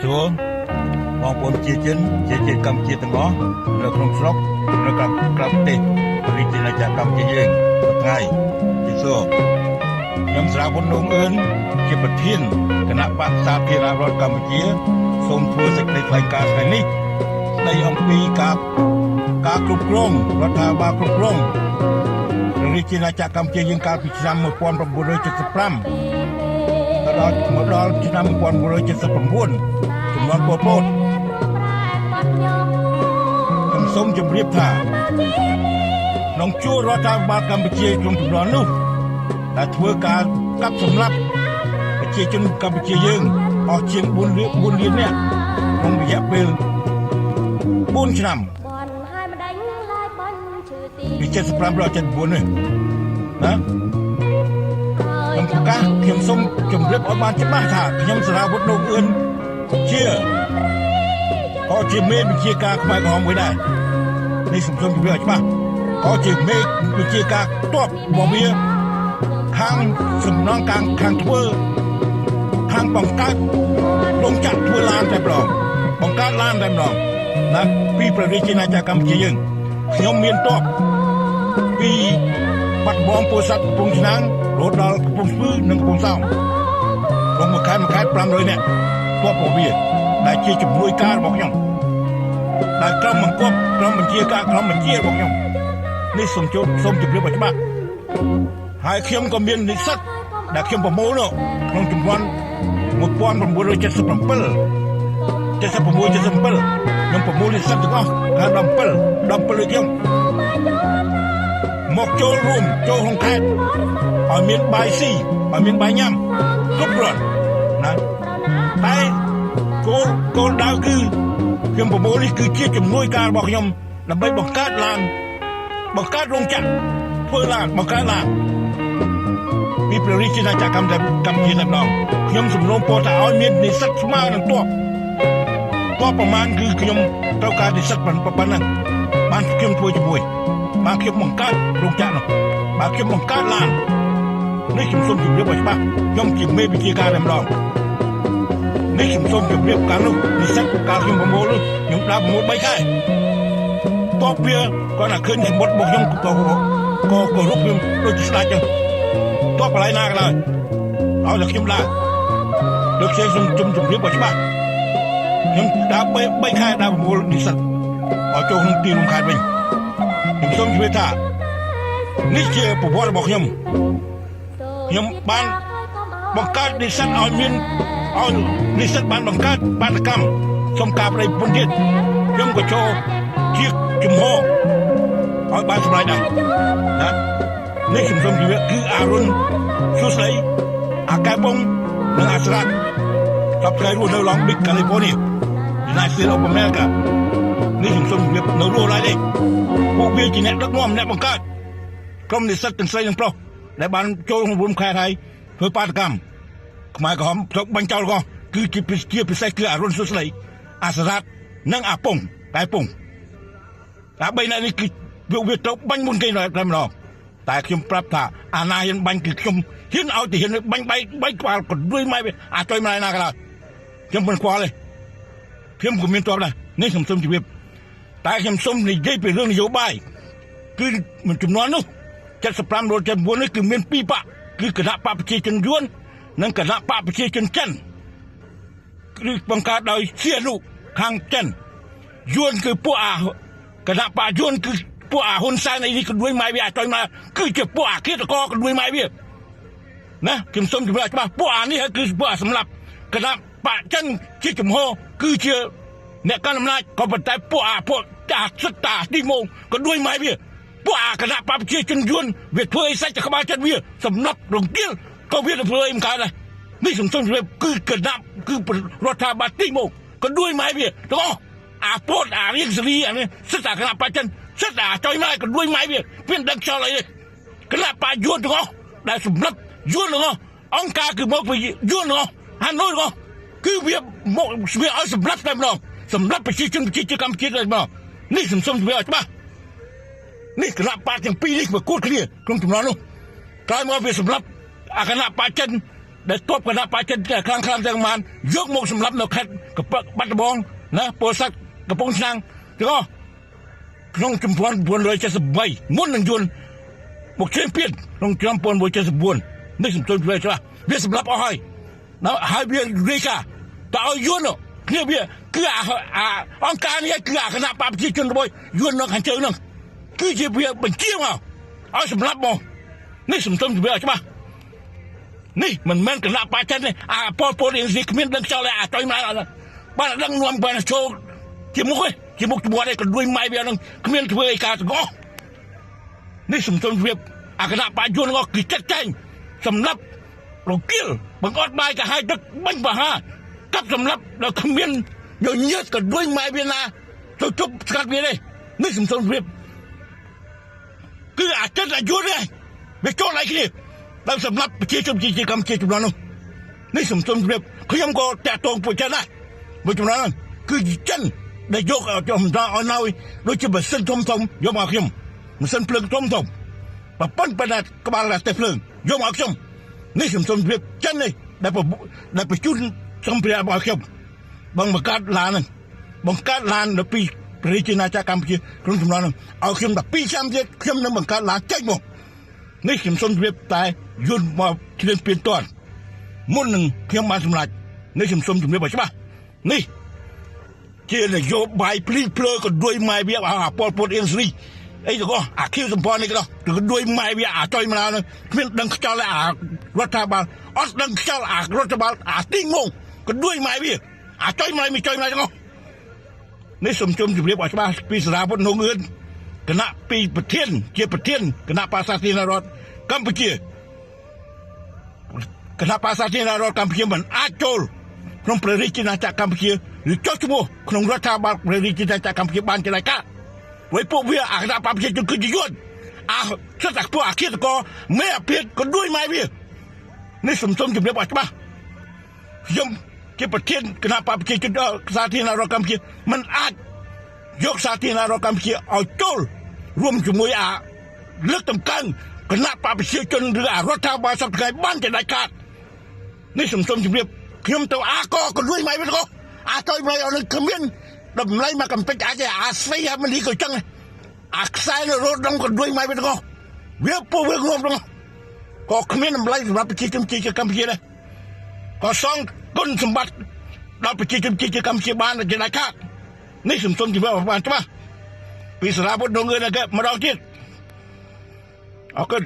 សួរបងប្អូនជាជនកម្ពុជាទាំងអស់នៅក្នុងស្រុកនៅក្រៅប្រទេសរាជាណាចក្រកម្ពុជាយើងថ្ងៃជាសួរខ្ញុំស្រាវបុនដងអឿនជាប្រធានគណៈបកសាធារណរដ្ឋកម្ពុជាសូមធ្វើសេចក្តីថ្លែងការណ៍ថ្ងៃនេះស្ដីអំពីការគ្រប់គ្រងរដ្ឋាភិបាលគ្រប់គ្រងរាជាណាចក្រកម្ពុជាយើងកាលពីឆ្នាំ1975មកដល់ឆ្នាំ1979ចំនួនពលពតខ្ញុំសូមជម្រាបថាក្នុងជួររដ្ឋាភិបាលកម្ពុជាក្នុងចំនួននោះដែលធ្វើការកាប់សម្លាប់ប្រជាជនកម្ពុជាយើងអស់ជាង4លាននាក់ក្នុងរយៈពេល4ឆ្នាំពី75ដល់74នេះណាខ្ញុំសូមជម្រាបឲ្យបានច្បាស់ថាខ្ញុំសារាវុធលោកអឿនក៏ជាមេបញ្ជាការខ្មែរក្រហមមួយដែរនេះសូមជម្រាបឲ្យច្បាស់ក៏ជាមេបញ្ជាការទ័ពរបស់វាខាងសំណងខាងធ្វើខាងបង្កើតរោងចក្រធ្វើឡានតែម្ដងបង្កើតឡានតែម្ដងណាពីប្រទេសជាណាចក្រកម្ពុជាយើងខ្ញុំមានទ័ពពីបាត់បងពោធិ៍សាត់កំពង់ឆ្នាំងរហូតដល់កំពង់ស្ពឺនិងកំពង់សោមក្នុងមួយខែ500នាក់ទ័ពរបស់វាដែលជាជំនួយការរបស់ខ្ញុំដែលក្រុមបង្គាប់ក្រុមបញ្ជាការក្រុមបញ្ជារបស់ខ្ញុំនេះសូមជម្រាបឲ្យច្បាស់ហើយខ្ញុំក៏មាននិស្សិតដែលខ្ញុំប្រមូលនោះក្នុងចំនួន1977ខ្ញុំប្រមូលនិស្សិតទាំងអស់ខាង17ដូចខ្ញុំមកចូលក្នុងខេត្តឲ្យមានបាយស៊ីឲ្យមានបាយញ៉ាំគ្រប់គ្រាន់ណាតែគោលដៅគឺខ្ញុំប្រមូលនេះគឺជាជំនួយការរបស់ខ្ញុំដើម្បីបង្កើតឡានបង្កើតរោងចក្រធ្វើឡានបង្កើតឡានពីព្រះរាជាណាចក្រកម្ពុជាតែម្ដងខ្ញុំសំណូមពរថាឲ្យមាននិស្សិតស្មើនឹងទ័ពប្រមាណគឺខ្ញុំត្រូវការនិស្សិតប៉ុណ្ណឹងបានខ្ញុំធ្វើជាមួយបានខ្ញុំបង្កើតរោងចក្រនោះបានខ្ញុំបង្កើតឡាននេះខ្ញុំសូមជម្រាបឲ្យច្បាស់ខ្ញុំជាមេវិជាការតែម្ដងនេះខ្ញុំសូមជម្រាបកាលនោះនិស្សិតកាលខ្ញុំប្រមូលនោះខ្ញុំដើរប្រមូល3ខែតបវាគាត់ថាឃើញសមុទ្ររបស់ខ្ញុំក៏រូបខ្ញុំដូចស្ដាច់ចឹងតបកន្លែងណាក៏ដោយឲ្យតែខ្ញុំដើរដូចខ្ញុំសូមជម្រាបឲ្យច្បាស់ខ្ញុំដើរ3ខែដើរប្រមូលនិស្សិតឲ្យចូលក្នុងទីរួមខេត្តវិញខ្ញុំសូមជម្រាបថានេះជាប្រវត្តិរបស់ខ្ញុំបានបង្កើតនិស្សិតឲ្យនិស្សិតបានបង្កើតបាតុកម្មសុំការប្តីប្រពន្ធទៀតខ្ញុំក៏ចូលជាជំហរឲ្យបានសម្រេចដែរណានេះខ្ញុំសូមជម្រាបគឺអារុនសួស្ដីអាកែបងនិងអាស្រាតសប្តាហ៍រស់នៅឡងប៊ីកកាលីហ្វ័រនី United States of America នេះខ្ញុំសូមជម្រាបនៅរស់ឡើយទេពួកវាជាអ្នកដឹកនាំអ្នកបង្កើតក្រុមនិស្សិតទាំងស្រីនិងប្រុសដែលបានចូលក្នុងរួមខេត្តហើយធ្វើបាតកម្មខ្មែរក្រហមត្រូវបាញ់ចោលក៏គឺជាពិសេសគឺអរុនសុស្ដីអាសរ៉ាតនិងអាពងតែពងតែ3នាក់នេះគឺវាត្រូវបាញ់មុនគេតែម្ដងតែខ្ញុំប្រាប់ថាអាណាហ៊ានបាញ់គឺខ្ញុំហ៊ានឲ្យទៅហ៊ានបាញ់បែកក្បាលក៏ដូចម៉ែអាចុយម៉ែណាក៏ដោយខ្ញុំមិនខ្វល់ទេខ្ញុំក៏មានតបដែរនេះខ្ញុំសូមជម្រាបតែខ្ញុំសូមនិយាយពីរឿងនយោបាយគឺមិនចំនួននោះ75ដល់79នេះគឺមាន2បកគឺគណៈបកប្រជាជនយួននិងគណៈបកប្រជាជនចិនគឺបង្កើតដោយសៀនុខាងចិនយួនគឺពួកគណៈបកយួនគឺពួកហ៊ុនសែននេះក៏ដូចម៉ែវាអាចុយម៉ែគឺជាពួកឃាតករក៏ដូចម៉ែវាណាខ្ញុំសូមជម្រាបច្បាស់ពួកនេះគឺពួកសម្រាប់គណៈបកចិនជាចំហគឺជាអ្នកកាន់អំណាចក៏ប៉ុន្តែពួកចាស់សិតតាទីម៉ងក៏ដូចម៉ែវាពួកគណៈបកប្រជាជនយួនវាធ្វើអីសាច់ទៅក្បាលចិត្តវាសម្រាប់រង្គាលក៏វាធ្វើអីមិនកើតដែរនេះសំខាន់វាគឺគណៈគឺរដ្ឋាភិបាលទីមកក៏ដូចម៉ែវាទាំងអស់អាពោតអារៀងសេរីអានេះសិតតែគណៈបកចិនសិតតែចុយម៉ែក៏ដូចម៉ែវាមានដឹកចោលអីគណៈបកយួនទាំងអស់ដែលសម្រាប់យួនទាំងអស់អង្គការគឺមកពីយួនទាំងអស់ហាណូយទាំងអស់គឺវាមកវាឲ្យសម្រាប់តែម្ដងសម្រាប់ប្រជាជនកម្ពុជាតែម្ដងនេះសំខាន់វាឲ្យច្បាស់នេះគណៈបកទាំងពីរនេះប្រកួតគ្នាក្នុងចំណោមនោះក្រោយមកវាសម្រាប់អាគណៈបកចិន ได้ตบคณะปาเจนครั้งจังมันยกมกสำหรับนกแคทกับบัตรบองนะโปรสักกับปงชังแล้วก็น้องจำพวนบวนเลยจะสบายงดหนึ่งยุนบกเชียนเพียนน้องจำพวนบวนจะสบวนนี่สมตัวเลยใช่ป่ะเบี้ยสำหรับเอาให้นะให้เบี้ยเรียกาแต่เอายุนเนาะเนี่ยเบี้ยคือองการเนี่ยคือคณะปาเจนจนบ่อยยุนน้องขันเจอน้องคือจะเบี้ยเป็นเกี่ยวเอาสำหรับบ่นี่สมตัวเบี้ยใช่ป่ะนี่มันแม่นคณะปาเจนเนี่ยพอเรียนสิขมิ้นดังเจ้าเลยต่อยมาแล้วบ้านดังนวมไปนะโชว์จมูกเลยจมูกตัวอะไรก็ด้วยไม้เบี้ยนึงขมิ้นช่วยการสกอนี่สมตัวเบี้ยคณะปายุนก็กิจใจสำหรับเราเกี่ยวบางอดไม้ก็ให้ดึกบังบ่ฮะกับสำหรับเราขมิ้นเยอะเยอะก็ด้วยไม้เบี้ยนะจบสกัดเบี้ยเลยนี่สมตัวเบี้ยคืออาจจะอายุเลยไม่โจทย์อะไรกันเราสำหรับเชี่ยวชมกิจกรรมเชี่ยวชมนั้นนี่สมสมเรียบเขายังก็แต่ตรงปุจจานะปุจจานั้นคือจันได้ยกเอาจอมตาเอาหน้าโดยจะแบบเส้นทมยกมาเข้มมันเส้นเพลิงทมปะปั้นประดับกบาลแต่เพลิงยกมาเข้มนี่สมสมเรียบจันเลยได้ไปจุดสมเปรียบมาเข้มบางประกาศลานบางการลานเดี๋ยวปีปริจินาจากกัมพูชาครุ่งสมนั้นเอาเข้มแบบปีช้ำเจ็ดเข้มนั้นบางการลานใจหมดนี่สมสมเรียบตายยุนมาเทียนเปลี่ยนต้นมุ่นหนึ่งเพียงมาสำหรับในสมสมถึงเรียบใช่ปะนี่เจนโยบายพลีเพลก็ด้วยไม้เบี้ยปอดเอ็นซีไอ้เจ้าก็คิวสมพรนี่ก็ถึงด้วยไม้เบี้ยจอยมาแล้วเพียงดังเจ้าเลยรัฐบาลออสดังเจ้ารัฐบาลติ้งงงก็ด้วยไม้เบี้ยจอยมามีจอยมาจังในสมสมถึงเรียบใช่ปะปีสระพนงเงินคณะปีประเทศเกี่ยวประเทศคณะภาษาจีนรอดกัมพูชีคณะภาษาจีนรอดกัมพูชีมันอาโจลขนมประเทศจีนจากกัมพูชีหรือโจชโมขนมรัฐบาลประเทศจีนจากกัมพูชีบ้านจะไรกันไว้พวกเวียคณะกัมพูชีจนขึ้นยืนสักพวกคิดก็แม่เพียรก็ด้วยไม้เวียนี่สมสมจุดเรียบใช่ปะยมเกี่ยวประเทศคณะกัมพูชีจนสาธินารอดกัมพูชีมันอาจยกสาธินารอดกัมพูชีเอาโจลรวมจมวยเลือกตำกันคณะปราบเชี่ยวจนเรือรัฐบาลสักไงบ้านจะได้ขาดนี่สมจุดเรียบเขียมตัวก็ด้วยไม้ไปก็ต่อยไม้เอาเลยขมิ้นดำไรมากันเป็นอาจจะเสียมันดีกว่าจังใส่รถดำก็ด้วยไม้ไปก็เวียปูเวียงงดงก็ขมิ้นดำไรสำหรับจีจะกำเพียเลยก็สองต้นสมบัติเราไปจีจะกำเพียบ้านจะได้ขาดนี่สมจุดเรียบประมาณใช่ปะปีสระพุทธดวงเงินนะครับมาลองคิดเอาขึ้น